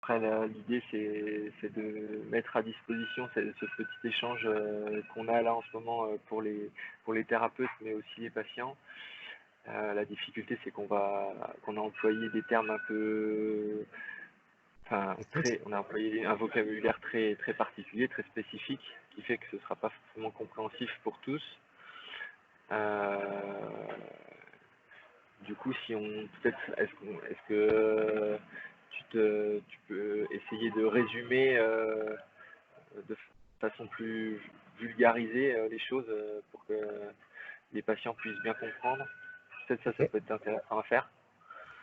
Après, l'idée, c'est de mettre à disposition ce petit échange qu'on a là en ce moment pour les thérapeutes, mais aussi les patients. La difficulté, c'est qu'on a employé des termes un peu, enfin, Technique. on a employé un vocabulaire très, très particulier, très spécifique, qui fait que ce ne sera pas forcément compréhensif pour tous. Euh, du coup, si on peut-être, est-ce que tu peux essayer de résumer de façon plus vulgarisée les choses pour que les patients puissent bien comprendre. Peut-être ça Ok, peut être intéressant à faire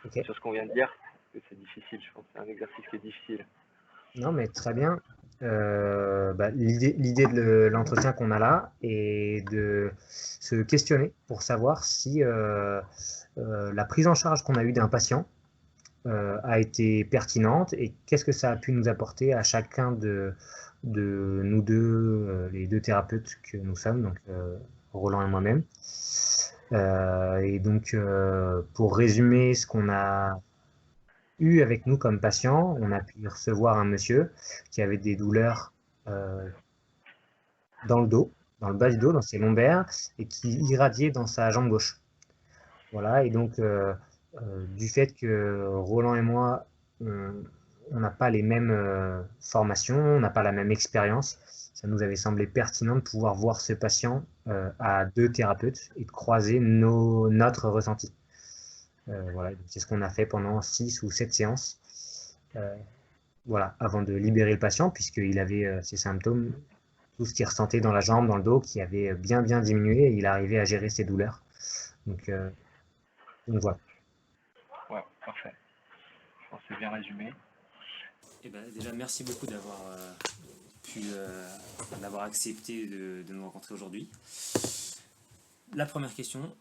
ok. sur ce qu'on vient de dire, parce que c'est difficile, je pense. C'est un exercice qui est difficile. Non, mais très bien. L'idée de l'entretien qu'on a là est de se questionner pour savoir si la prise en charge qu'on a eue d'un patient a été pertinente et qu'est-ce que ça a pu nous apporter à chacun de nous deux, les deux thérapeutes que nous sommes, donc Roland et moi-même. Pour résumer ce qu'on a eu avec nous comme patient, on a pu recevoir un monsieur qui avait des douleurs euh, dans le dos, dans le bas du dos, dans ses lombaires, et qui irradiait dans sa jambe gauche. Voilà, du fait que Roland et moi, on on n'a pas les mêmes formations, on n'a pas la même expérience, ça nous avait semblé pertinent de pouvoir voir ce patient à deux thérapeutes et de croiser notre ressenti. Voilà, c'est ce qu'on a fait pendant 6 ou 7 séances. Euh, voilà, avant de libérer le patient, puisqu'il avait ces symptômes, tout ce qu'il ressentait dans la jambe, dans le dos, qui avait bien diminué et il arrivait à gérer ses douleurs. Donc, euh, donc voilà. Ouais, parfait. Je pense que c'est bien résumé. Et ben, déjà, merci beaucoup d'avoir accepté de nous rencontrer aujourd'hui. La première question,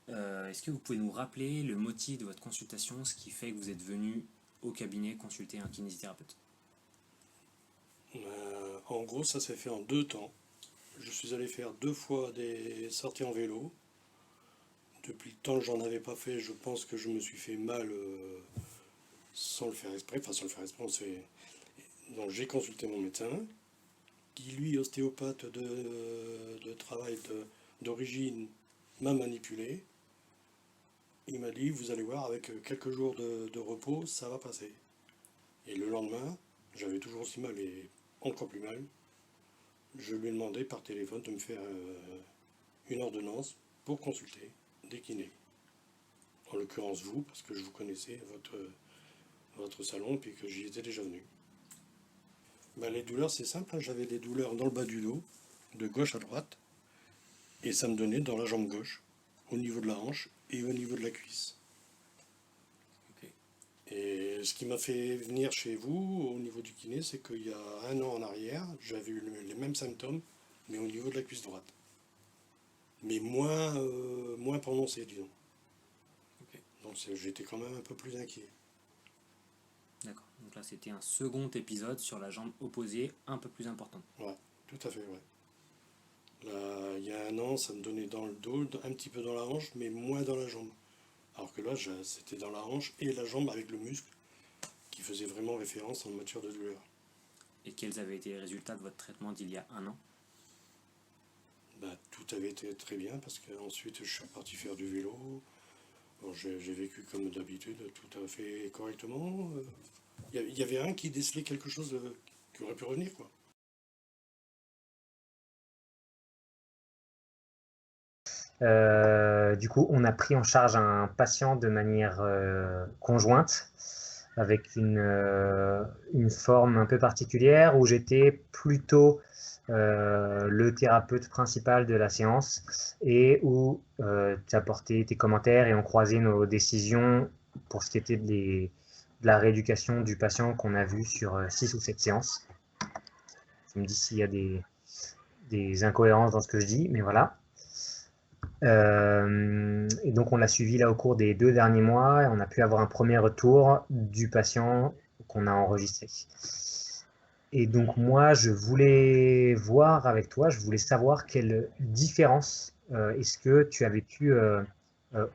est-ce que vous pouvez nous rappeler le motif de votre consultation, ce qui fait que vous êtes venu au cabinet consulter un kinésithérapeute? En gros, ça s'est fait en 2 temps. Je suis allé faire 2 fois des sorties en vélo. Depuis le temps que j'en avais pas fait, je pense que je me suis fait mal sans le faire exprès. Enfin, sans le faire exprès, donc j'ai consulté mon médecin, qui lui, ostéopathe de travail d'origine, m'a manipulé. Il m'a dit, vous allez voir, avec quelques jours de repos, ça va passer. Et le lendemain, j'avais toujours aussi mal et encore plus mal. Je lui ai demandé par téléphone de me faire une ordonnance pour consulter des kinés. En l'occurrence vous, parce que je vous connaissais, votre salon, puis que j'y étais déjà venu. Les douleurs, c'est simple, hein. J'avais des douleurs dans le bas du dos, de gauche à droite, et ça me donnait dans la jambe gauche, au niveau de la hanche et au niveau de la cuisse. Ok. Et ce qui m'a fait venir chez vous, au niveau du kiné, c'est qu'il y a 1 an en arrière, j'avais eu les mêmes symptômes, mais au niveau de la cuisse droite. Mais moins prononcé, disons. Ok. Donc j'étais quand même un peu plus inquiet. D'accord. Donc là, c'était un second épisode sur la jambe opposée, un peu plus importante. Ouais, tout à fait, ouais. Là, il y a 1 an, ça me donnait dans le dos, un petit peu dans la hanche, mais moins dans la jambe. Alors que là, c'était dans la hanche et la jambe avec le muscle qui faisait vraiment référence en matière de douleur. Et quels avaient été les résultats de votre traitement d'il y a un an? Tout avait été très bien parce qu'ensuite je suis parti faire du vélo. Bon, j'ai vécu comme d'habitude, tout à fait correctement. Il y avait un qui décelait quelque chose qui aurait pu revenir, quoi. Du coup, on a pris en charge un patient de manière conjointe, avec une forme un peu particulière où j'étais plutôt le thérapeute principal de la séance et où tu apportais tes commentaires et on croisait nos décisions pour ce qui était de la rééducation du patient qu'on a vu sur 6 ou 7 séances. Tu me dis s'il y a des incohérences dans ce que je dis, mais voilà. Et donc on l'a suivi là au cours des 2 derniers mois et on a pu avoir un premier retour du patient qu'on a enregistré. Et donc moi, je voulais voir avec toi, je voulais savoir quelle différence est-ce que tu avais pu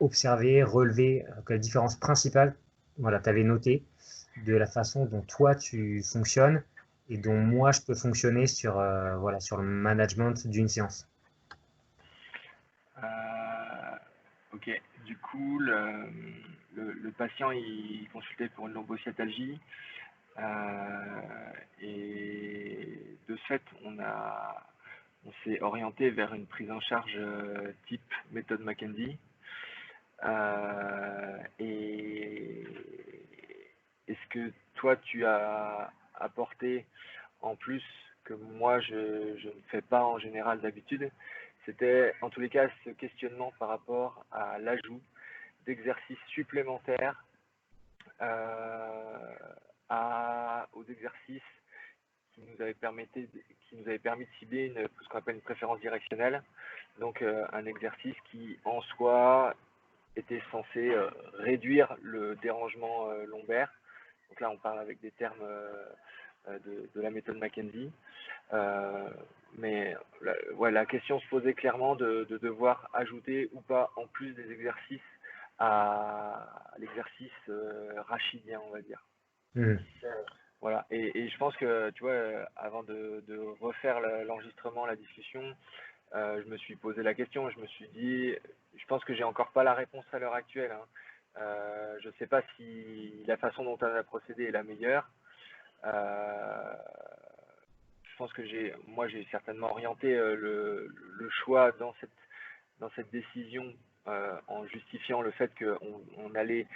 observer, relever, quelle différence principale, voilà, tu avais noté de la façon dont toi tu fonctionnes et dont moi je peux fonctionner sur, voilà, sur le management d'une séance. Ok, du coup, le patient il consultait pour une lombocytalgie et de ce fait, on s'est orienté vers une prise en charge type méthode McKenzie. Et est-ce que toi, tu as apporté en plus que moi, je ne fais pas en général d'habitude, c'était en tous les cas ce questionnement par rapport à l'ajout d'exercices supplémentaires aux exercices qui nous avait permis de cibler ce qu'on appelle une préférence directionnelle. Donc un exercice qui en soi était censé réduire le dérangement lombaire. Donc là on parle avec des termes de la méthode McKenzie. Mais la question se posait clairement de devoir ajouter ou pas en plus des exercices à l'exercice rachidien, on va dire. Voilà, et je pense que, tu vois, avant de refaire l'enregistrement, la discussion, je me suis posé la question, je me suis dit, je pense que j'ai encore pas la réponse à l'heure actuelle. Je ne sais pas si la façon dont on a procédé est la meilleure. Je pense que j'ai certainement orienté le choix dans cette décision en justifiant le fait qu'on allait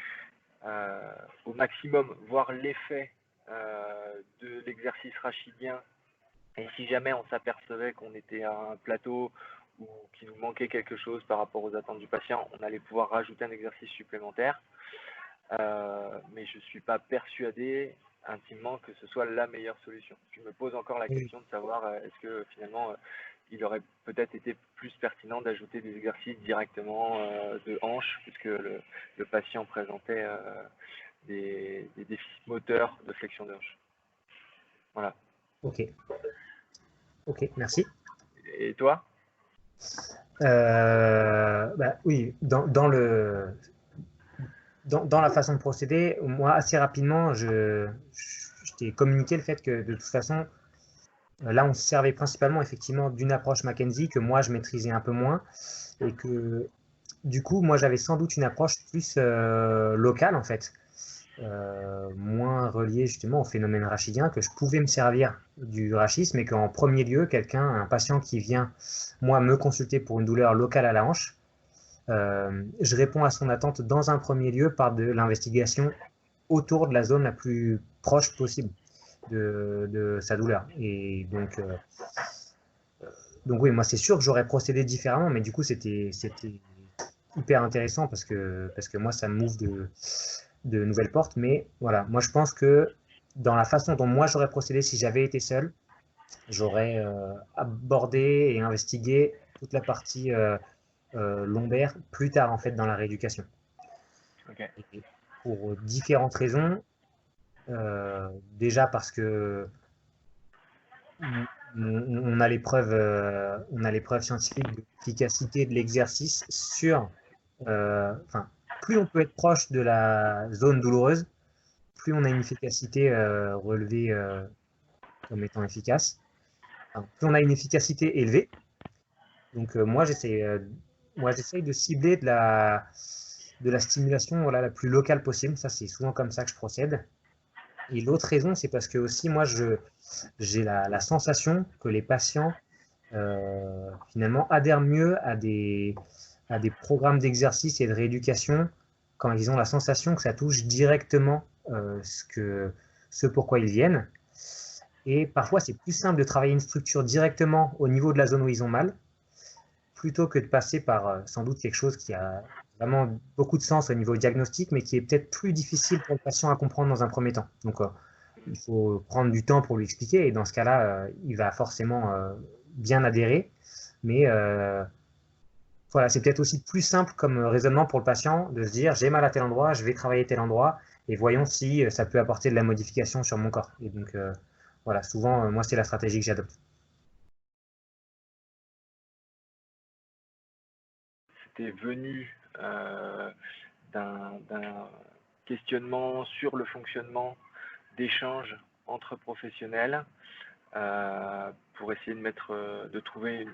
au maximum voir l'effet de l'exercice rachidien, et si jamais on s'apercevait qu'on était à un plateau ou qu'il nous manquait quelque chose par rapport aux attentes du patient, on allait pouvoir rajouter un exercice supplémentaire. Mais je ne suis pas persuadé intimement que ce soit la meilleure solution. Je me pose encore la question de savoir est-ce que finalement il aurait peut-être été plus pertinent d'ajouter des exercices directement de hanche, puisque le patient présentait des déficits moteurs de flexion de hanche. Voilà. Ok, merci. Et toi? Oui, dans la façon de procéder, moi, assez rapidement, je t'ai communiqué le fait que de toute façon, là, on se servait principalement effectivement d'une approche McKenzie que moi, je maîtrisais un peu moins et que du coup, moi, j'avais sans doute une approche plus locale en fait, moins reliée justement au phénomène rachidien, que je pouvais me servir du rachisme et qu'en premier lieu, un patient qui vient, moi, me consulter pour une douleur locale à la hanche, je réponds à son attente dans un premier lieu par de l'investigation autour de la zone la plus proche possible de sa douleur. Et donc oui, moi c'est sûr que j'aurais procédé différemment, mais du coup c'était hyper intéressant parce que moi ça m'ouvre de nouvelles portes. Mais voilà, moi je pense que dans la façon dont moi j'aurais procédé si j'avais été seul, j'aurais abordé et investigué toute la partie lombaire plus tard en fait dans la rééducation. Okay. Et pour différentes raisons. Déjà parce que on a l'épreuve scientifique de l'efficacité de l'exercice sur, plus on peut être proche de la zone douloureuse, plus on a une efficacité relevée comme étant efficace. Enfin, plus on a une efficacité élevée. Donc moi j'essaye de cibler de la stimulation la plus locale possible. Ça c'est souvent comme ça que je procède. Et l'autre raison, c'est parce que aussi moi j'ai la sensation que les patients finalement adhèrent mieux à des programmes d'exercice et de rééducation quand ils ont la sensation que ça touche directement ce pourquoi ils viennent. Et parfois, c'est plus simple de travailler une structure directement au niveau de la zone où ils ont mal, plutôt que de passer par sans doute quelque chose qui a vraiment beaucoup de sens au niveau diagnostic, mais qui est peut-être plus difficile pour le patient à comprendre dans un premier temps. Donc, il faut prendre du temps pour lui expliquer, et dans ce cas-là, il va forcément bien adhérer. Mais voilà, c'est peut-être aussi plus simple comme raisonnement pour le patient de se dire j'ai mal à tel endroit, je vais travailler tel endroit, et voyons si ça peut apporter de la modification sur mon corps. Et donc, voilà, souvent, moi, c'est la stratégie que j'adopte. C'était venu d'un questionnement sur le fonctionnement d'échange entre professionnels pour essayer de trouver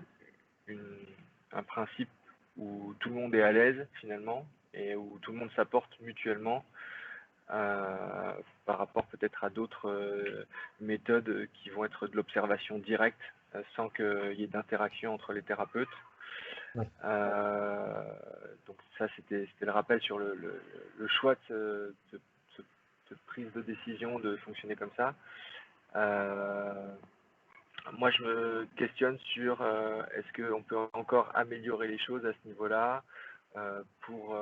un principe où tout le monde est à l'aise finalement et où tout le monde s'apporte mutuellement par rapport peut-être à d'autres méthodes qui vont être de l'observation directe sans qu'il y ait d'interaction entre les thérapeutes. Ouais. Donc ça, c'était le rappel sur le choix de cette prise de décision de fonctionner comme ça. Moi, je me questionne sur est-ce qu'on peut encore améliorer les choses à ce niveau-là pour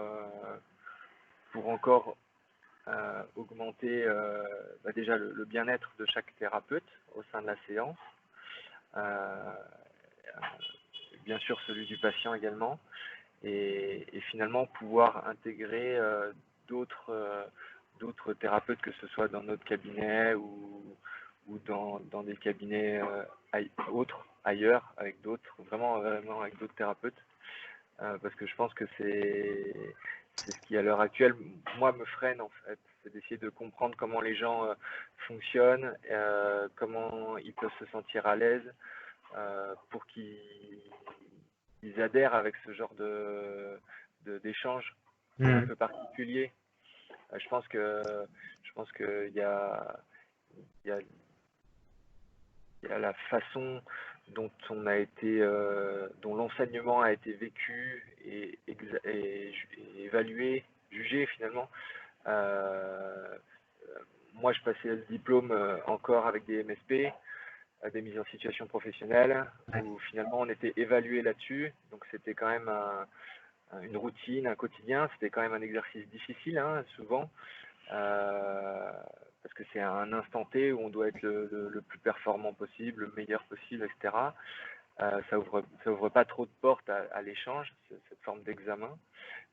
encore augmenter déjà le bien-être de chaque thérapeute au sein de la séance, bien sûr celui du patient également, et finalement pouvoir intégrer d'autres thérapeutes, que ce soit dans notre cabinet ou dans des cabinets autres, ailleurs, avec d'autres, vraiment avec d'autres thérapeutes, parce que je pense que c'est ce qui à l'heure actuelle, moi, me freine en fait, c'est d'essayer de comprendre comment les gens fonctionnent, comment ils peuvent se sentir à l'aise pour qu'ils adhèrent avec ce genre d'échange un peu particulier. Je pense qu'il y a la façon dont dont l'enseignement a été vécu et évalué, jugé finalement. Moi, je passais le diplôme encore avec des MSP, des mises en situation professionnelle, où finalement on était évalué là-dessus. Donc c'était quand même une routine, un quotidien. C'était quand même un exercice difficile, hein, souvent. Parce que c'est un instant T où on doit être le plus performant possible, le meilleur possible, etc. Ça ouvre pas trop de portes à l'échange, cette forme d'examen,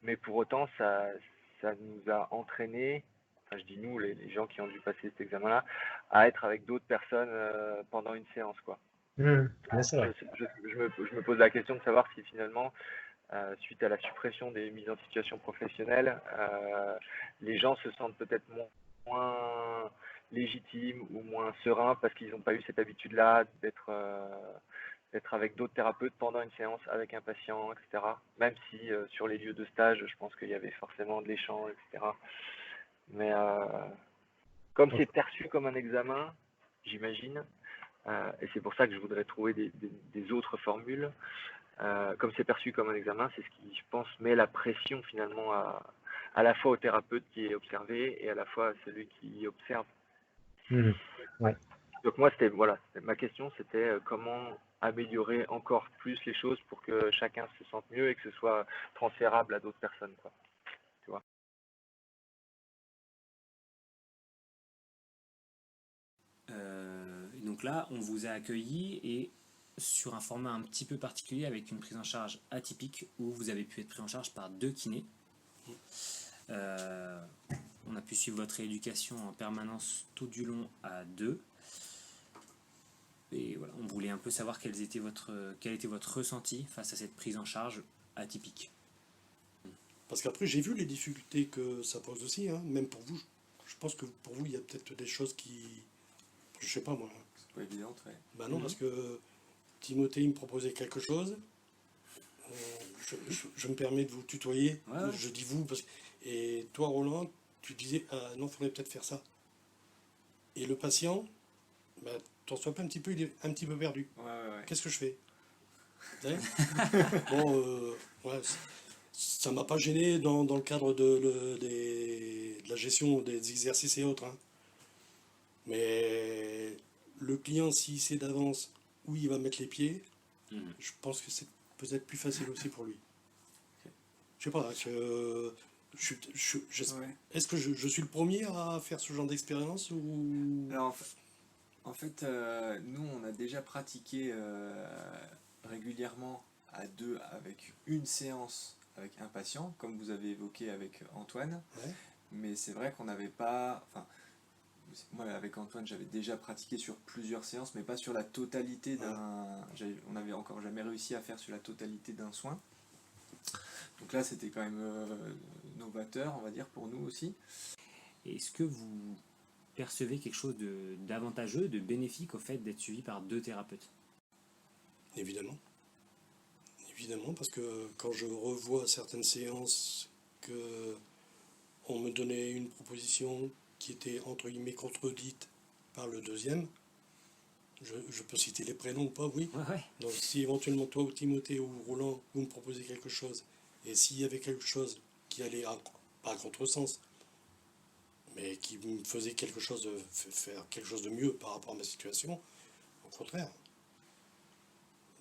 mais pour autant ça nous a entraîné, enfin je dis nous, les gens qui ont dû passer cet examen-là, à être avec d'autres personnes pendant une séance, quoi. Bien sûr. Je me pose la question de savoir si finalement, suite à la suppression des mises en situation professionnelle, les gens se sentent peut-être moins légitimes ou moins sereins parce qu'ils n'ont pas eu cette habitude-là d'être avec d'autres thérapeutes pendant une séance avec un patient, etc. Même si sur les lieux de stage, je pense qu'il y avait forcément de l'échange, etc. Mais comme c'est perçu comme un examen, j'imagine, et c'est pour ça que je voudrais trouver des autres formules, comme c'est perçu comme un examen, c'est ce qui, je pense, met la pression finalement à la fois au thérapeute qui est observé et à la fois à celui qui observe. Ouais. Donc moi, ma question, c'était comment améliorer encore plus les choses pour que chacun se sente mieux et que ce soit transférable à d'autres personnes, quoi. Tu vois. Donc là, on vous a accueilli et sur un format un petit peu particulier avec une prise en charge atypique où vous avez pu être pris en charge par 2 kinés. On a pu suivre votre rééducation en permanence tout du long à 2. Et voilà, on voulait un peu savoir quel était votre ressenti face à cette prise en charge atypique. Parce qu'après, j'ai vu les difficultés que ça pose aussi, hein. Même pour vous. Je pense que pour vous, il y a peut-être des choses qui... Je sais pas moi. C'est pas évident, ouais. Ben non, parce que Timothée me proposait quelque chose. Je me permets de vous tutoyer. Ouais. Je dis vous. Et toi, Roland, tu disais, non, il faudrait peut-être faire ça. Et le patient, t'en sois pas un petit peu, il est un petit peu perdu. Ouais. Qu'est-ce que je fais? Bon, ouais, ça m'a pas gêné dans le cadre de la gestion des exercices et autres, hein. Mais le client, s'il sait d'avance où il va mettre les pieds, je pense que c'est peut-être plus facile aussi pour lui. Je sais pas, est-ce que je suis le premier à faire ce genre d'expérience ou... Alors, en fait, nous, on a déjà pratiqué régulièrement à 2 avec une séance avec un patient, comme vous avez évoqué avec Antoine. Ouais. Mais c'est vrai qu'on n'avait pas... Enfin, moi, avec Antoine, j'avais déjà pratiqué sur plusieurs séances, mais pas sur la totalité d'un... On n'avait encore jamais réussi à faire sur la totalité d'un soin. Donc là, c'était quand même novateur, on va dire, pour nous aussi. Est-ce que vous percevez quelque chose d'avantageux, de bénéfique au fait d'être suivi par 2 thérapeutes? Évidemment. Évidemment, parce que quand je revois certaines séances que on me donnait une proposition qui était entre guillemets contredite par le deuxième, je peux citer les prénoms ou pas, oui. Ouais. Donc si éventuellement toi ou Timothée ou Roland, vous me proposez quelque chose, et s'il y avait quelque chose qui allait pas à contresens, mais qui me faisait quelque chose faire quelque chose de mieux par rapport à ma situation, au contraire.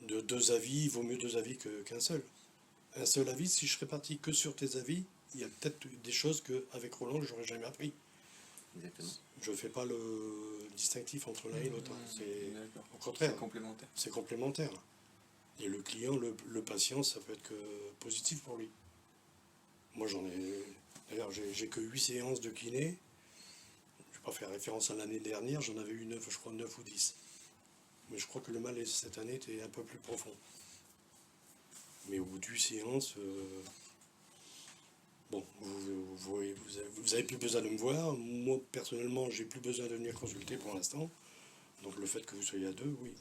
De 2 avis, il vaut mieux 2 avis qu'un seul. Un seul avis, si je serais parti que sur tes avis, il y a peut-être des choses qu'avec Roland, j'aurais jamais appris. Exactement. Je ne fais pas le distinctif entre l'un et l'autre. D'accord. Au contraire, C'est complémentaire. c'est complémentaire. Et le client, le patient, ça peut être que positif pour lui. Moi, d'ailleurs, j'ai que 8 séances de kiné. Je ne vais pas faire référence à l'année dernière, j'en avais eu 9, je crois 9 ou 10. Mais je crois que le mal cette année était un peu plus profond. Mais au bout de 8 séances, bon, vous avez plus besoin de me voir. Moi, personnellement, j'ai plus besoin de venir consulter pour l'instant. Donc le fait que vous soyez à 2, oui.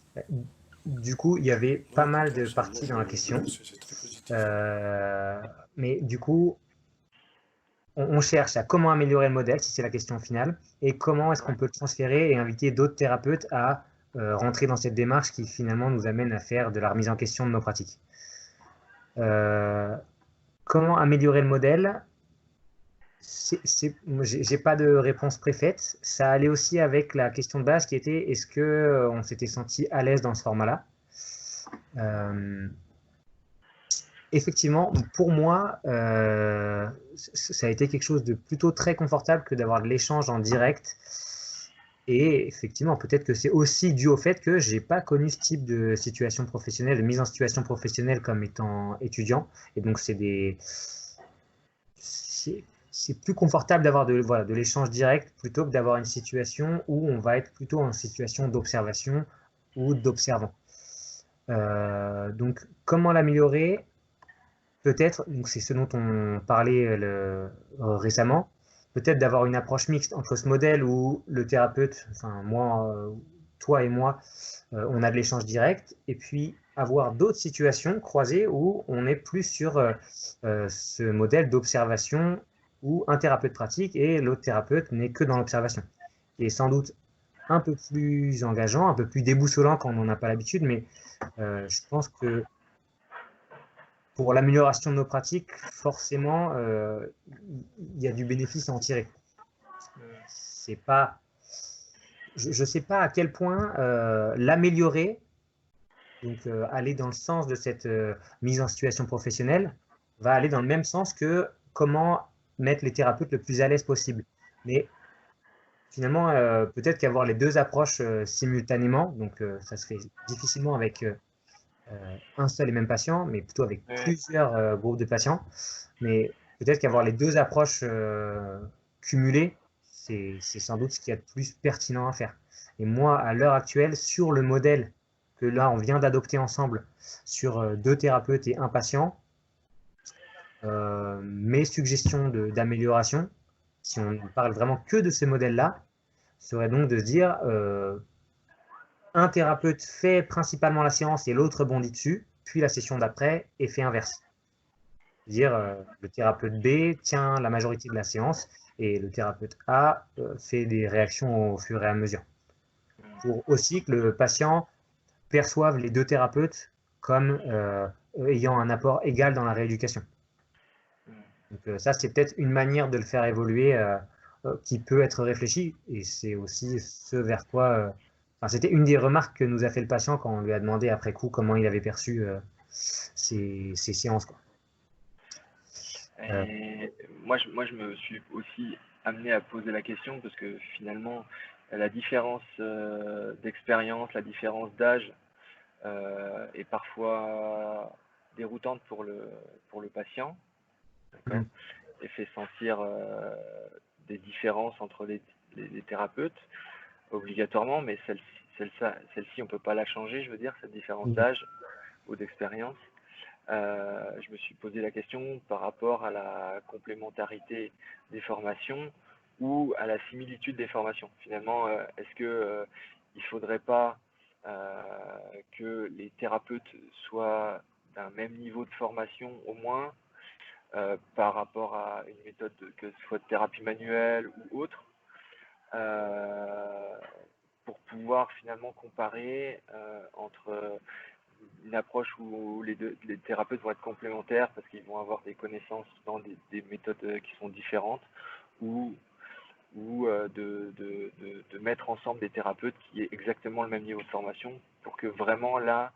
Du coup, il y avait pas mal de parties dans la question. C'est très positif. Mais du coup, on cherche à comment améliorer le modèle, si c'est la question finale, et comment est-ce qu'on peut le transférer et inviter d'autres thérapeutes à rentrer dans cette démarche qui finalement nous amène à faire de la remise en question de nos pratiques. Comment améliorer le modèle? J'ai pas de réponse préfaite. Ça allait aussi avec la question de base qui était est-ce que on s'était senti à l'aise dans ce format-là? Effectivement, pour moi, ça a été quelque chose de plutôt très confortable que d'avoir de l'échange en direct. Et effectivement, peut-être que c'est aussi dû au fait que j'ai pas connu ce type de situation professionnelle, de mise en situation professionnelle comme étant étudiant. Et donc, c'est plus confortable d'avoir de l'échange direct plutôt que d'avoir une situation où on va être plutôt en situation d'observation ou d'observant. Donc, comment l'améliorer? Peut-être, donc c'est ce dont on parlait récemment, peut-être d'avoir une approche mixte entre ce modèle où le thérapeute, enfin moi, toi et moi, on a de l'échange direct, et puis avoir d'autres situations croisées où on est plus sur ce modèle d'observation où un thérapeute pratique et l'autre thérapeute n'est que dans l'observation. Et sans doute un peu plus engageant, un peu plus déboussolant quand on n'en a pas l'habitude, mais je pense que pour l'amélioration de nos pratiques, forcément, il y a du bénéfice à en tirer. C'est pas, je ne sais pas à quel point l'améliorer, donc aller dans le sens de cette mise en situation professionnelle, va aller dans le même sens que comment mettre les thérapeutes le plus à l'aise possible. Mais finalement, peut-être qu'avoir les 2 approches simultanément, donc ça se fait difficilement avec un seul et même patient, mais plutôt avec plusieurs groupes de patients. Mais peut-être qu'avoir les 2 approches cumulées, c'est sans doute ce qu'il y a de plus pertinent à faire. Et moi, à l'heure actuelle, sur le modèle que là, on vient d'adopter ensemble, sur 2 thérapeutes et 1 patient, mes suggestions d'amélioration, si on ne parle vraiment que de ces modèles-là, serait donc de se dire un thérapeute fait principalement la séance et l'autre bondit dessus, puis la session d'après, effet inverse. C'est-à-dire le thérapeute B tient la majorité de la séance et le thérapeute A fait des réactions au fur et à mesure. Pour aussi que le patient perçoive les 2 thérapeutes comme ayant un apport égal dans la rééducation. Donc ça, c'est peut-être une manière de le faire évoluer qui peut être réfléchie, et c'est aussi ce vers quoi... c'était une des remarques que nous a fait le patient quand on lui a demandé après coup comment il avait perçu ces séances, quoi. Et moi, je me suis aussi amené à poser la question parce que finalement, la différence d'expérience, la différence d'âge est parfois déroutante pour le patient, d'accord, et fait sentir des différences entre les thérapeutes obligatoirement, mais celle-ci, on ne peut pas la changer, je veux dire, cette différence d'âge ou d'expérience. Je me suis posé la question par rapport à la complémentarité des formations, ou à la similitude des formations. Finalement, est-ce que il faudrait pas que les thérapeutes soient d'un même niveau de formation au moins par rapport à une méthode que ce soit de thérapie manuelle ou autre, pour pouvoir finalement comparer entre une approche où les thérapeutes vont être complémentaires parce qu'ils vont avoir des connaissances dans des méthodes qui sont différentes, ou de mettre ensemble des thérapeutes qui aient exactement le même niveau de formation pour que vraiment là,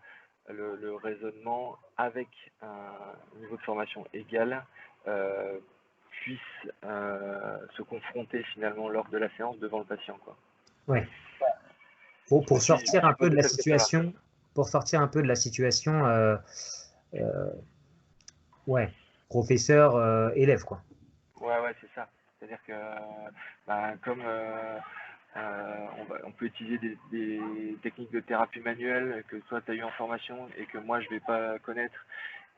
le raisonnement avec un niveau de formation égal puisse se confronter finalement lors de la séance devant le patient, quoi. Ouais. Pour sortir un peu de la situation, ouais, professeur élève, quoi. Ouais, c'est ça. C'est-à-dire que comme on peut utiliser des techniques de thérapie manuelle que toi tu as eu en formation et que moi je vais pas connaître,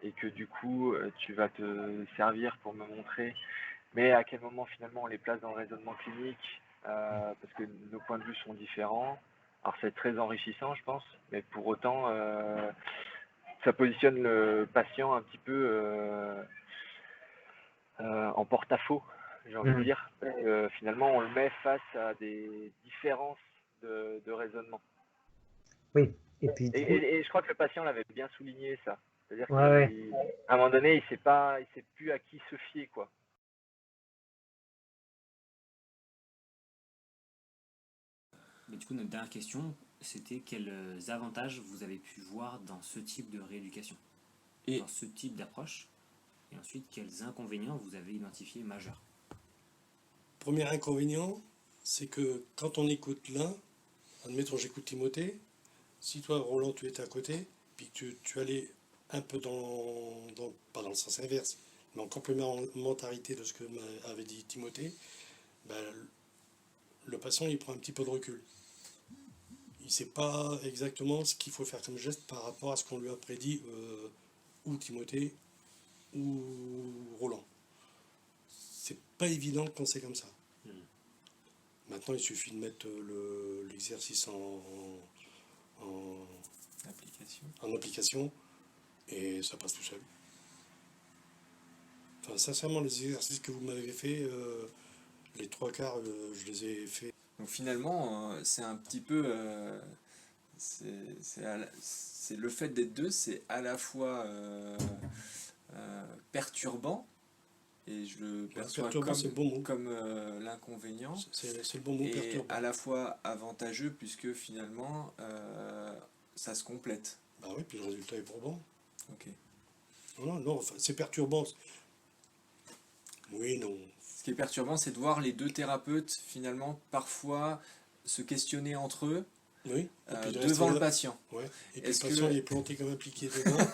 et que du coup tu vas te servir pour me montrer, mais à quel moment finalement on les place dans le raisonnement clinique, parce que nos points de vue sont différents. Alors c'est très enrichissant, je pense, mais pour autant ça positionne le patient un petit peu en porte-à-faux, j'ai envie de dire. Parce que finalement, on le met face à des différences de raisonnement. Oui, et puis Et je crois que le patient l'avait bien souligné, ça. C'est-à-dire ouais. qu'à un moment donné, il sait plus à qui se fier, quoi. Mais du coup, notre dernière question, c'était quels avantages vous avez pu voir dans ce type de rééducation, et dans ce type d'approche, et ensuite quels inconvénients vous avez identifiés majeurs. Premier inconvénient, c'est que quand on écoute l'un, admettons j'écoute Timothée, si toi Roland tu étais à côté, puis que tu allais un peu pas dans le sens inverse, mais en complémentarité de ce que m'avait dit Timothée, ben, le patient il prend un petit peu de recul. Il ne sait pas exactement ce qu'il faut faire comme geste par rapport à ce qu'on lui a prédit ou Timothée ou Roland. C'est pas évident quand c'est comme ça. Maintenant, il suffit de mettre l'exercice en application et ça passe tout seul. Enfin, sincèrement, les exercices que vous m'avez fait, les trois quarts, je les ai faits. Donc finalement, c'est un petit peu... c'est le fait d'être deux, c'est à la fois perturbant, et je le perçois comme l'inconvénient, c'est le bon mot, et perturbant. à la fois avantageux puisque finalement ça se complète. Bah oui, puis le résultat est probant. Ok. Non, enfin, c'est perturbant. Oui, non. Ce qui est perturbant, c'est de voir les deux thérapeutes finalement parfois se questionner entre eux, oui, devant le patient. Ouais. Et puis le patient il est planté comme un piquet dedans.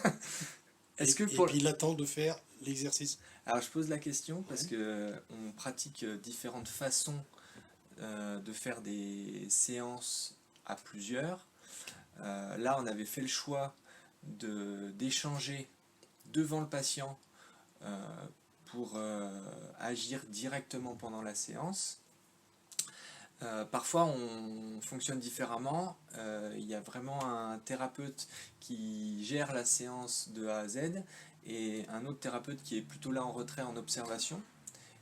Et puis il attend de faire l'exercice. Alors je pose la question parce que on pratique différentes façons de faire des séances à plusieurs. Là, on avait fait le choix d'échanger devant le patient pour agir directement pendant la séance. Parfois on fonctionne différemment, il y a vraiment un thérapeute qui gère la séance de A à Z et un autre thérapeute qui est plutôt là en retrait, en observation,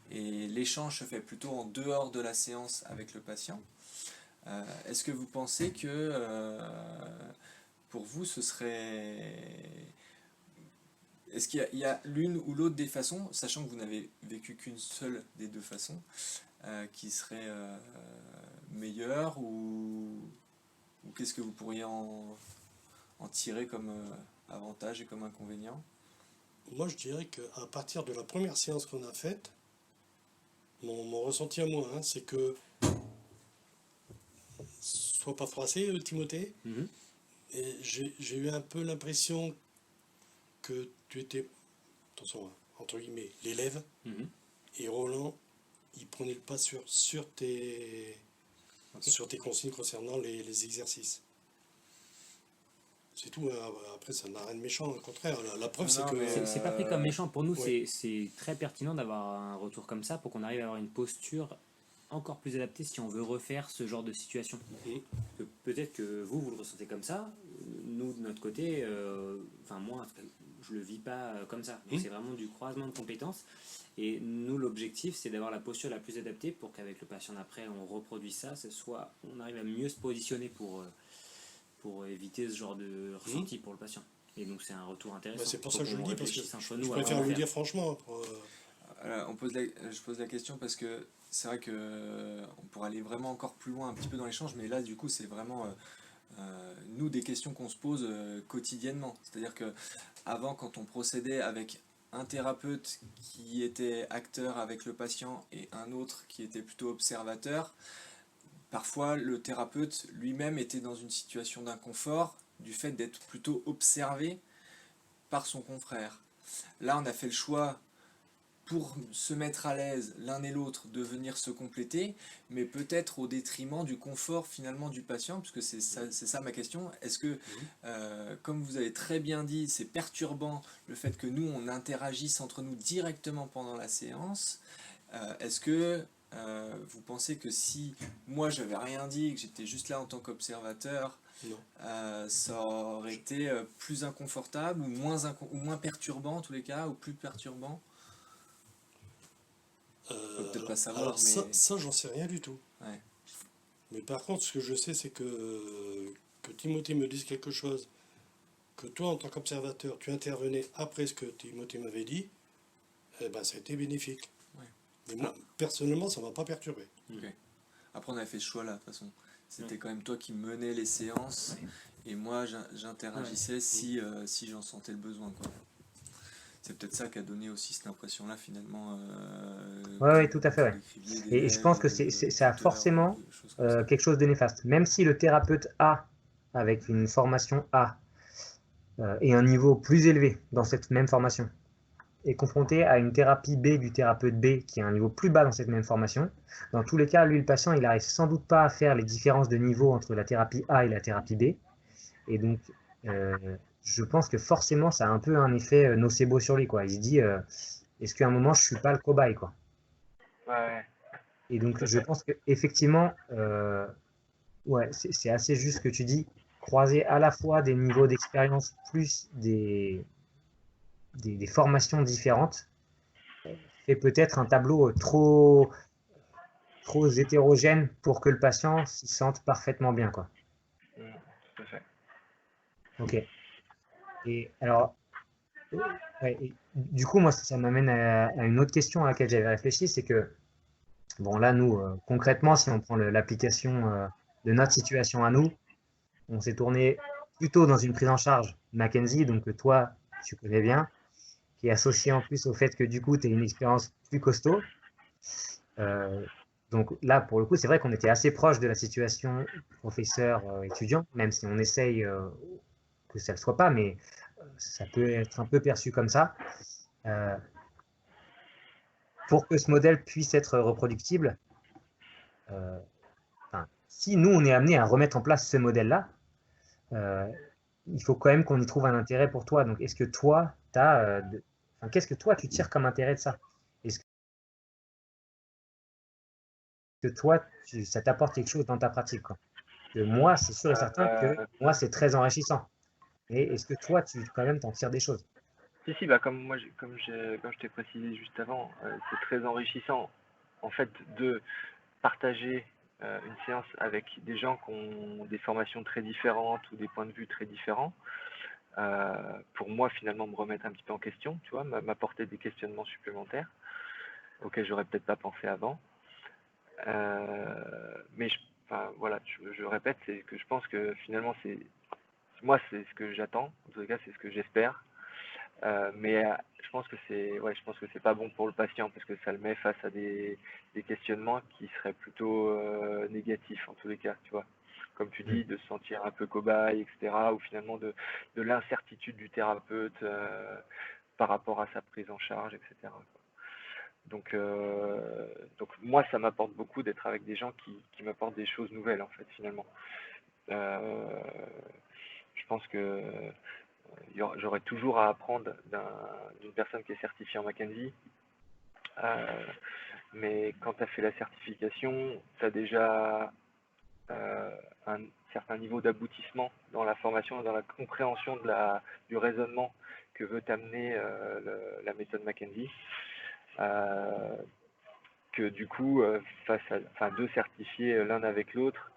et l'échange se fait plutôt en dehors de la séance avec le patient. Est-ce que vous pensez que pour vous ce serait... Est-ce qu'il y a l'une ou l'autre des façons, sachant que vous n'avez vécu qu'une seule des deux façons, qui serait meilleure, ou qu'est-ce que vous pourriez en tirer comme avantage et comme inconvénient? Moi, je dirais qu'à partir de la première séance qu'on a faite, mon ressenti à moi, c'est que sois pas froissé, Timothée. Et j'ai eu un peu l'impression que tu étais, attention, entre guillemets, l'élève, et Roland, il prenait le pas sur tes consignes concernant les exercices. C'est tout. Après, ça n'a rien de méchant, au contraire. La preuve, c'est que... C'est pas pris comme méchant. Pour nous, c'est très pertinent d'avoir un retour comme ça pour qu'on arrive à avoir une posture encore plus adapté si on veut refaire ce genre de situation. Peut-être que vous le ressentez comme ça, nous de notre côté, enfin moi je le vis pas comme ça. Donc c'est vraiment du croisement de compétences. Et nous, l'objectif, c'est d'avoir la posture la plus adaptée pour qu'avec le patient d'après, on reproduise ça, on arrive à mieux se positionner pour éviter ce genre de ressenti pour le patient. Et donc c'est un retour intéressant. C'est pour ça que je le dis, parce que je nous préfère le dire franchement. Je pose la question parce que c'est vrai que on pourrait aller vraiment encore plus loin un petit peu dans l'échange, mais là du coup c'est vraiment nous des questions qu'on se pose quotidiennement. C'est-à-dire que avant, quand on procédait avec un thérapeute qui était acteur avec le patient et un autre qui était plutôt observateur, parfois le thérapeute lui-même était dans une situation d'inconfort du fait d'être plutôt observé par son confrère. Là, on a fait le choix, pour se mettre à l'aise l'un et l'autre, de venir se compléter, mais peut-être au détriment du confort finalement du patient, puisque c'est ça ma question. Est-ce que, comme vous avez très bien dit, c'est perturbant le fait que nous, on interagisse entre nous directement pendant la séance? Est-ce que vous pensez que si moi j'avais rien dit, que j'étais juste là en tant qu'observateur, ça aurait été plus inconfortable ou moins perturbant en tous les cas, ou plus perturbant? Peut-être pas savoir, alors mais... ça j'en sais rien du tout. Ouais. Mais par contre, ce que je sais, c'est que Timothée me dise quelque chose, que toi, en tant qu'observateur, tu intervenais après ce que Timothée m'avait dit, eh ben, ça a été bénéfique. Ouais. Mais moi, personnellement, ça ne m'a pas perturbé. Okay. Après, on avait fait ce choix-là, de toute façon. C'était quand même toi qui menais les séances, et moi, j'interagissais si j'en sentais le besoin, quoi. C'est peut-être ça qui a donné aussi cette impression-là, finalement. Oui, tout à fait. Ouais. Et je pense que ça a forcément quelque chose de néfaste. Même si le thérapeute A, avec une formation A, et un niveau plus élevé dans cette même formation, est confronté à une thérapie B du thérapeute B, qui a un niveau plus bas dans cette même formation, dans tous les cas, lui, le patient, il n'arrive sans doute pas à faire les différences de niveau entre la thérapie A et la thérapie B. Et donc, je pense que forcément, ça a un peu un effet nocebo sur lui, quoi. Il se dit, est-ce qu'à un moment, je suis pas le cobaye, quoi. Ouais. Et donc, je pense qu'effectivement, ouais, c'est assez juste ce que tu dis. Croiser à la fois des niveaux d'expérience plus des formations différentes fait peut-être un tableau trop hétérogène pour que le patient s'y sente parfaitement bien, quoi. Tout à fait. Ok. Et alors, ouais, et du coup, moi, ça m'amène à une autre question à laquelle j'avais réfléchi, c'est que, bon, là, nous, concrètement, si on prend l'application de notre situation à nous, on s'est tourné plutôt dans une prise en charge Mackenzie, donc que toi, tu connais bien, qui est associé en plus au fait que du coup, tu as une expérience plus costaud. Donc là, pour le coup, c'est vrai qu'on était assez proche de la situation professeur-étudiant, même si on essaye que ça ne le soit pas, mais ça peut être un peu perçu comme ça. Pour que ce modèle puisse être reproductible, si nous, on est amené à remettre en place ce modèle-là, il faut quand même qu'on y trouve un intérêt pour toi. Donc, est-ce que toi, qu'est-ce que toi, tu tires comme intérêt de ça? Est-ce que toi, ça t'apporte quelque chose dans ta pratique, quoi? Que moi, c'est sûr et certain que moi, c'est très enrichissant. Mais est-ce que toi, quand même, t'en tires des choses? Si, bah comme je t'ai précisé juste avant, c'est très enrichissant en fait de partager une séance avec des gens qui ont des formations très différentes ou des points de vue très différents. Pour moi, finalement, me remettre un petit peu en question, tu vois, m'apporter des questionnements supplémentaires auxquels j'aurais peut-être pas pensé avant. Mais voilà, je répète, c'est que je pense que finalement, c'est ce que j'attends. En tout cas, c'est ce que j'espère. Mais je pense que c'est pas bon pour le patient parce que ça le met face à des questionnements qui seraient plutôt négatifs en tous les cas, tu vois. Comme tu dis, de se sentir un peu cobaye, etc. Ou finalement de l'incertitude du thérapeute par rapport à sa prise en charge, etc. Donc moi, ça m'apporte beaucoup d'être avec des gens qui m'apportent des choses nouvelles, en fait, finalement. Je pense que j'aurais toujours à apprendre d'une personne qui est certifiée en Mackenzie Mais quand tu as fait la certification, tu as déjà un certain niveau d'aboutissement dans la formation, dans la compréhension du raisonnement que veut t'amener la méthode McKenzie. Que du coup, deux certifiés l'un avec l'autre,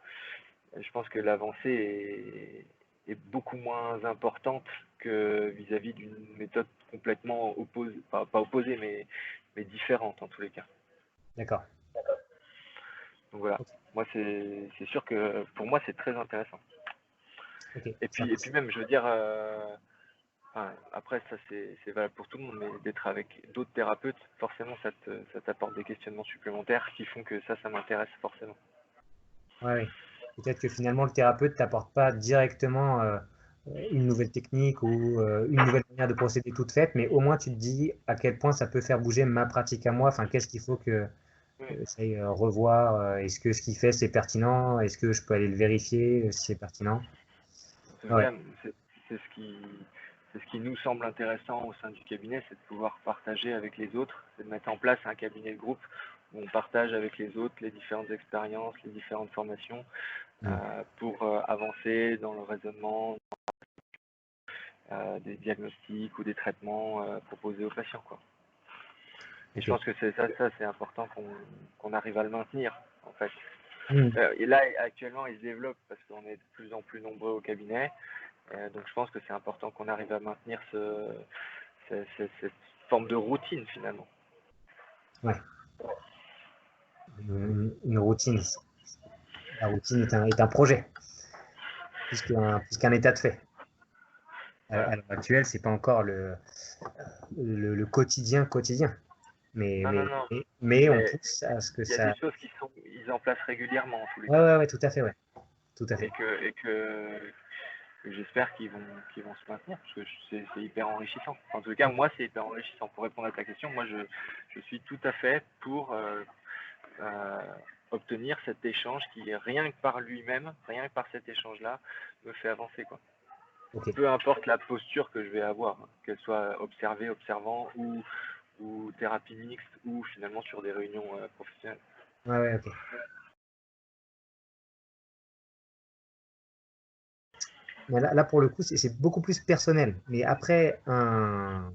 je pense que l'avancée est beaucoup moins importante que vis-à-vis d'une méthode complètement opposée, pas opposée, mais différente en tous les cas. D'accord. Donc voilà, moi c'est sûr que pour moi c'est très intéressant. Okay. Et puis même, je veux dire, après ça c'est valable pour tout le monde, mais d'être avec d'autres thérapeutes, forcément ça t'apporte des questionnements supplémentaires qui font que ça m'intéresse forcément. Ouais. Peut-être que finalement le thérapeute t'apporte pas directement une nouvelle technique ou une nouvelle manière de procéder toute faite, mais au moins tu te dis à quel point ça peut faire bouger ma pratique à moi. Enfin, qu'est-ce qu'il faut que j'aille revoir? Est-ce que ce qu'il fait c'est pertinent? Est-ce que je peux aller le vérifier si c'est pertinent? Ouais. C'est ce qui nous semble intéressant au sein du cabinet, c'est de pouvoir partager avec les autres, c'est de mettre en place un cabinet de groupe où on partage avec les autres les différentes expériences, les différentes formations pour avancer dans le raisonnement des diagnostics ou des traitements proposés aux patients, quoi. Et je pense que c'est c'est important qu'on arrive à le maintenir, en fait. Et là, actuellement, il se développe parce qu'on est de plus en plus nombreux au cabinet. Donc je pense que c'est important qu'on arrive à maintenir cette forme de routine finalement. Ouais. Une routine. La routine est un projet, plus qu'un état de fait. Voilà. À l'heure actuelle, c'est pas encore le quotidien. Mais on pousse à ce que ça. Il y a des choses qui sont mises en place régulièrement en tous les cas. Ouais, tout à fait, ouais. Tout à fait. Et que j'espère qu'ils vont se maintenir, parce que c'est hyper enrichissant. En tout cas, moi, c'est hyper enrichissant. Pour répondre à ta question, moi, je suis tout à fait pour obtenir cet échange qui, rien que par lui-même, rien que par cet échange-là, me fait avancer, quoi. Okay. Peu importe la posture que je vais avoir, qu'elle soit observée, observant ou thérapie mixte ou finalement sur des réunions professionnelles. Ouais, ok. Mais là, pour le coup, c'est beaucoup plus personnel. Mais après une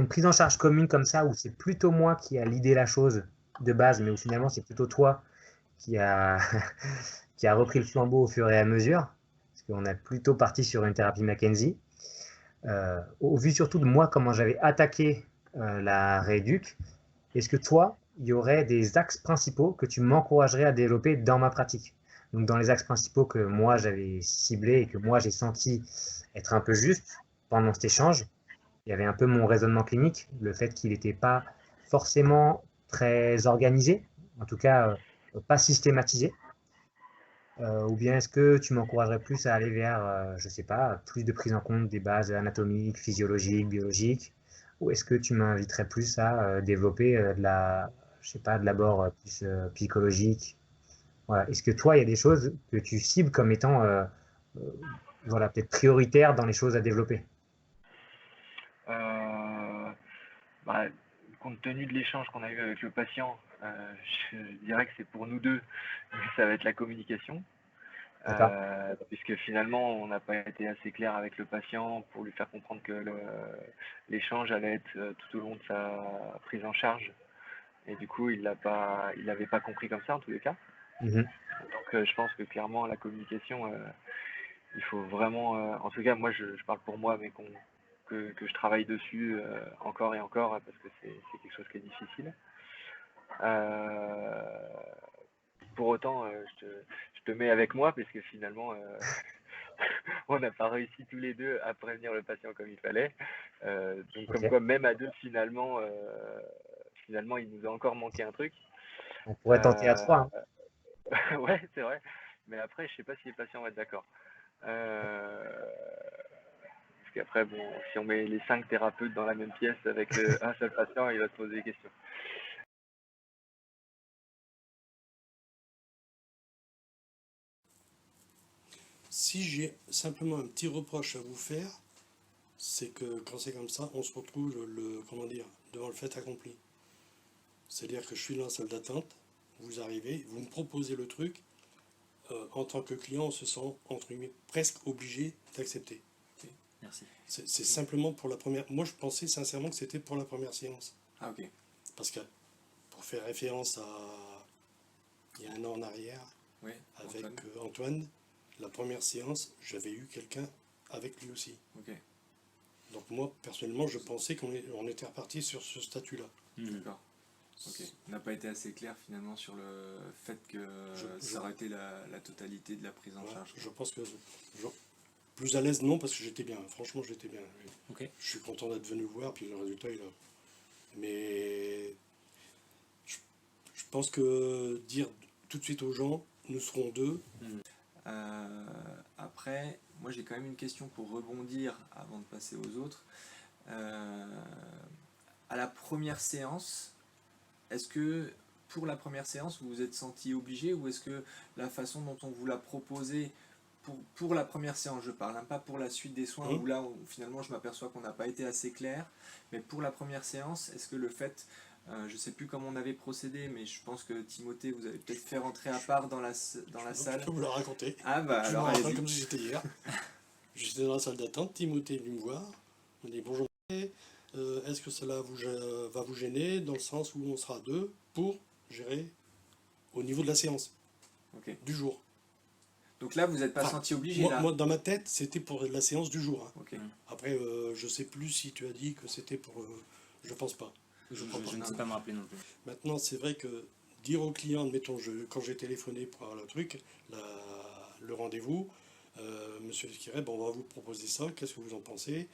prise en charge commune comme ça, où c'est plutôt moi qui a l'idée la chose de base, mais où finalement c'est plutôt toi qui a repris le flambeau au fur et à mesure, parce qu'on est plutôt parti sur une thérapie McKenzie. Au vu surtout de moi, comment j'avais attaqué la rééduque, est-ce que toi, il y aurait des axes principaux que tu m'encouragerais à développer dans ma pratique? Donc, dans les axes principaux que moi j'avais ciblés et que moi j'ai senti être un peu juste pendant cet échange, il y avait un peu mon raisonnement clinique, le fait qu'il n'était pas forcément très organisé, en tout cas pas systématisé. Ou bien est-ce que tu m'encouragerais plus à aller vers, je sais pas, plus de prise en compte des bases anatomiques, physiologiques, biologiques, ou est-ce que tu m'inviterais plus à développer je sais pas, de l'abord plus psychologique? Voilà. Est-ce que toi, il y a des choses que tu cibles comme étant, voilà, peut-être prioritaires dans les choses à développer? Compte tenu de l'échange qu'on a eu avec le patient, je dirais que c'est pour nous deux, ça va être la communication. Puisque finalement on n'a pas été assez clair avec le patient pour lui faire comprendre que l'échange allait être tout au long de sa prise en charge, et du coup il l'avait pas compris comme ça en tous les cas. Donc je pense que clairement la communication, il faut vraiment, en tout cas moi je parle pour moi, mais que je travaille dessus encore et encore, parce que c'est quelque chose qui est difficile. Pour autant, je te mets avec moi, parce que finalement, on n'a pas réussi tous les deux à prévenir le patient comme il fallait. Donc, comme quoi, même à deux, finalement, il nous a encore manqué un truc. On pourrait tenter à trois. Ouais, c'est vrai. Mais après, je sais pas si les patients vont être d'accord. Parce qu'après, bon, si on met les 5 thérapeutes dans la même pièce avec un seul patient, il va se poser des questions. Si j'ai simplement un petit reproche à vous faire, c'est que quand c'est comme ça, on se retrouve comment dire, devant le fait accompli. C'est-à-dire que je suis dans la salle d'attente, vous arrivez, vous me proposez le truc, en tant que client, on se sent entre guillemets presque obligé d'accepter. Merci. C'est simplement pour la première. Moi, je pensais sincèrement que c'était pour la première séance. Ah, ok. Parce que, pour faire référence à il y a un an en arrière, Oui, avec Antoine. Antoine, la première séance, j'avais eu quelqu'un avec lui aussi. Ok, Donc moi, personnellement, je pensais on était reparti sur ce statut-là. d'accord. Ok. On n'a pas été assez clair finalement sur le fait que ça aurait été la totalité de la prise en Voilà, charge. je pense que plus à l'aise, non, parce que j'étais bien. Franchement, j'étais bien. Ok. Je suis content d'être venu voir, puis le résultat est là. Mais je pense que dire tout de suite aux gens, nous serons deux. Après, moi j'ai quand même une question pour rebondir avant de passer aux autres. À la première séance, est-ce que pour la première séance vous vous êtes senti obligé, ou est-ce que la façon dont on vous l'a proposé pour la première séance, je parle, hein, pas pour la suite des soins, où là finalement je m'aperçois qu'on n'a pas été assez clair, mais pour la première séance, est-ce que le fait, je sais plus comment on avait procédé, mais je pense que Timothée, vous avez peut-être fait rentrer à part dans la salle. Je peux vous la raconter. Ah bah Je alors me rappelle allez-y. comme si c'était hier. J'étais dans la salle d'attente, Timothée est venu me voir. Il m'a dit bonjour, est-ce que cela va vous gêner dans le sens où on sera deux pour gérer au niveau de la séance, Ok. du jour. Donc là, vous n'êtes pas Enfin, senti obligé là. moi, dans ma tête, c'était pour la séance du jour. Hein. Ok. Après, je sais plus si tu as dit que c'était pour. Je pense pas. Je crois pas. ne sais pas me rappeler non plus. Maintenant, c'est vrai que dire au client, admettons, quand j'ai téléphoné pour avoir le truc, le rendez-vous, monsieur Esquirel, on va vous proposer ça, qu'est-ce que vous en pensez?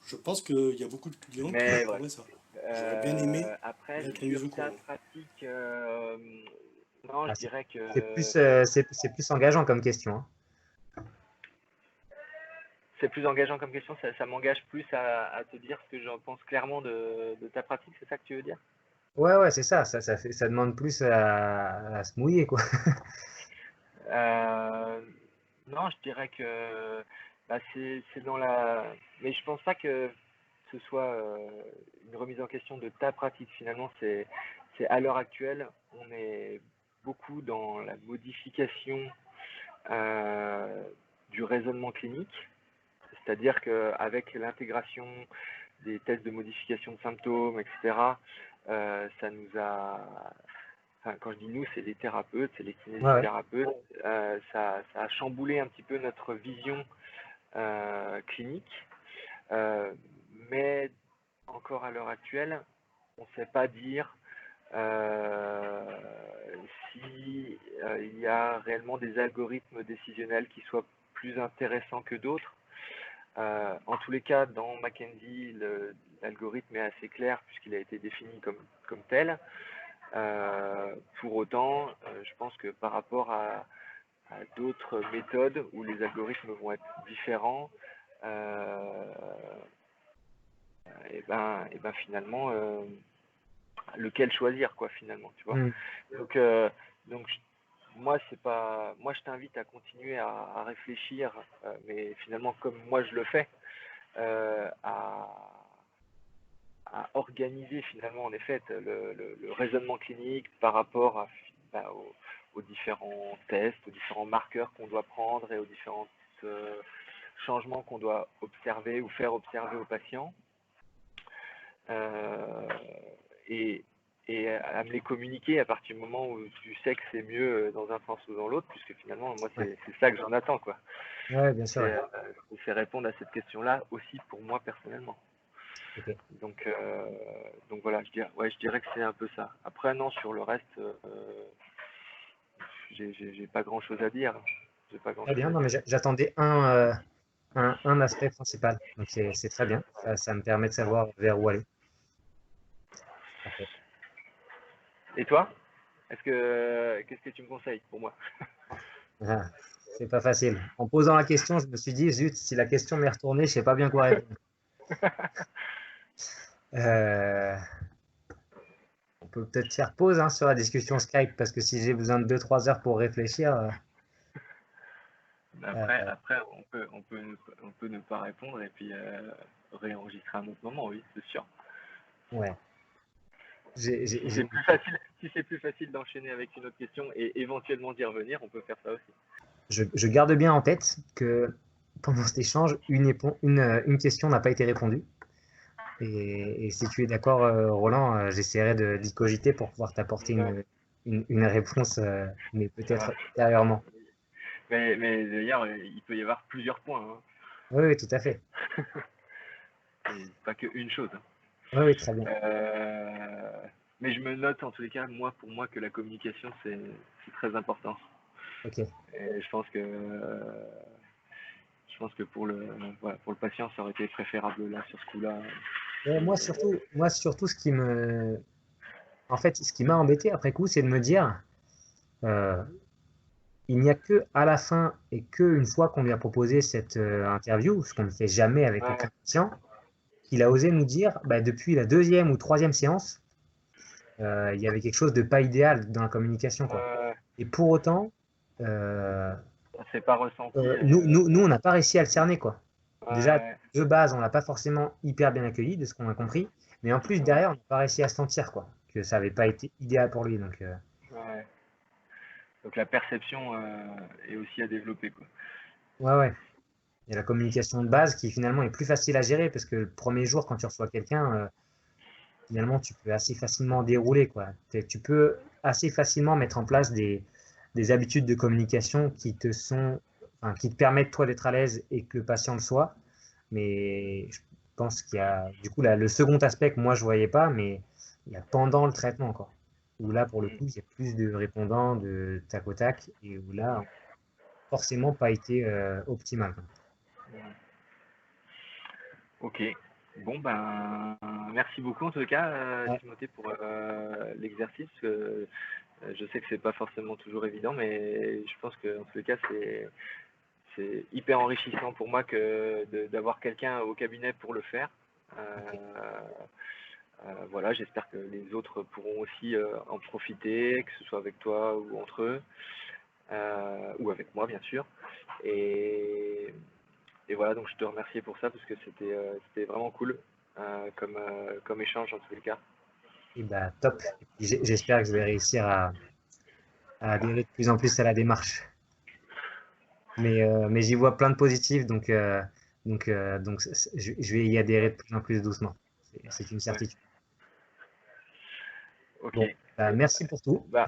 Je pense qu'il y a beaucoup de clients qui Mais prendraient ça. J'aurais bien aimé après, être mis au sur ta courant. pratique, non, Ah, je dirais que c'est plus engageant comme question. Hein. c'est plus engageant comme question, ça m'engage plus à te dire ce que j'en pense clairement de ta pratique, c'est ça que tu veux dire? Ouais, c'est ça. Ça demande plus à se mouiller, quoi. Non, je dirais que bah, c'est dans la. Mais je pense pas que ce soit une remise en question de ta pratique. Finalement, c'est à l'heure actuelle, on est beaucoup dans la modification euh, du raisonnement clinique. C'est-à-dire qu'avec l'intégration des tests de modification de symptômes, etc., ça nous a. Enfin, quand je dis nous, c'est les thérapeutes, c'est les Ouais. kinésithérapeutes. Ça a chamboulé un petit peu notre vision clinique. Mais encore à l'heure actuelle, on ne sait pas dire si il y a réellement des algorithmes décisionnels qui soient plus intéressants que d'autres. En tous les cas, dans Mackenzie, l'algorithme est assez clair puisqu'il a été défini comme tel. Pour autant, je pense que par rapport à d'autres méthodes où les algorithmes vont être différents, et ben finalement, lequel choisir, quoi, finalement, tu vois. Mm. Donc moi, c'est pas, moi, je t'invite à continuer à réfléchir, mais finalement, comme moi je le fais, à organiser finalement en effet le raisonnement clinique par rapport aux différents tests, aux différents marqueurs qu'on doit prendre et aux différents changements qu'on doit observer ou faire observer aux patients. Et à me les communiquer à partir du moment où tu sais que c'est mieux dans un sens ou dans l'autre, puisque finalement, moi, c'est ça que j'en attends, quoi. Ouais, bien sûr. C'est répondre à cette question-là aussi pour moi personnellement. Ok. Donc voilà, je dirais que c'est un peu ça. Après, non, sur le reste, j'ai pas grand-chose à dire. Très bien. Non, mais j'attendais un aspect principal. Donc, c'est très bien. Ça me permet de savoir vers où aller. Parfait. Et toi? Qu'est-ce que tu me conseilles pour moi? Ah, c'est pas facile. En posant la question, je me suis dit, zut, si la question m'est retournée, je sais pas bien quoi répondre. On peut peut-être faire pause sur la discussion Skype, parce que si j'ai besoin de 2-3 heures pour réfléchir. Après on peut ne pas répondre et puis réenregistrer à un autre moment, oui, c'est sûr. Ouais. Si c'est plus facile d'enchaîner avec une autre question et éventuellement d'y revenir, on peut faire ça aussi. Je garde bien en tête que pendant cet échange, une question n'a pas été répondue. Et si tu es d'accord, Roland, j'essaierai d'y cogiter pour pouvoir t'apporter une réponse, mais peut-être ultérieurement. Mais d'ailleurs, il peut y avoir plusieurs points. Hein. Oui, oui, tout à fait. Et pas qu'une chose. Oui, oui, très bien. Mais je me note en tous les cas, pour moi, que la communication, c'est très important. Ok. Et je pense que pour le patient, ça aurait été préférable là, sur ce coup-là. Et moi, surtout, ce qui m'a embêté après coup, c'est de me dire, il n'y a que à la fin et qu'une fois qu'on lui a proposé cette interview, ce qu'on ne fait jamais avec Ouais. aucun patient, qu'il a osé nous dire, bah, depuis la 2e ou 3e séance, il y avait quelque chose de pas idéal dans la communication, quoi. Et pour autant, c'est pas ressenti. nous, on n'a pas réussi à le cerner, quoi. Déjà, Ouais. de base, on l'a pas forcément hyper bien accueilli, de ce qu'on a compris. Mais en plus, derrière, on n'a pas réussi à se sentir, quoi, que ça n'avait pas été idéal pour lui. Donc, Ouais. Donc la perception est aussi à développer, quoi. ouais. Il y a la communication de base qui finalement est plus facile à gérer parce que le premier jour, quand tu reçois quelqu'un, finalement, tu peux assez facilement dérouler, quoi. Tu peux assez facilement mettre en place des habitudes de communication qui te permettent, toi, d'être à l'aise et que le patient le soit. Mais je pense qu'il y a, du coup, là, le second aspect que moi, je voyais pas, mais il y a pendant le traitement, quoi. Où là, pour le coup, il y a plus de répondants de tac au tac et où là, forcément pas été optimal, quoi. Ok. Bon, ben, merci beaucoup en tout cas, Ouais. Timothée, pour l'exercice. Je sais que c'est pas forcément toujours évident, mais je pense que en tous les cas, c'est hyper enrichissant pour moi d'avoir quelqu'un au cabinet pour le faire. Ok. Voilà, j'espère que les autres pourront aussi en profiter, que ce soit avec toi ou entre eux, ou avec moi bien sûr. Et voilà, donc je te remercie pour ça parce que c'était vraiment cool comme échange en tous les cas. Et bah, top. Et puis, j'espère que je vais réussir à adhérer de plus en plus à la démarche. Mais j'y vois plein de positifs, donc je vais y adhérer de plus en plus doucement. C'est une Ouais. certitude. Ok. Bon, bah, Et merci pour tout. bah,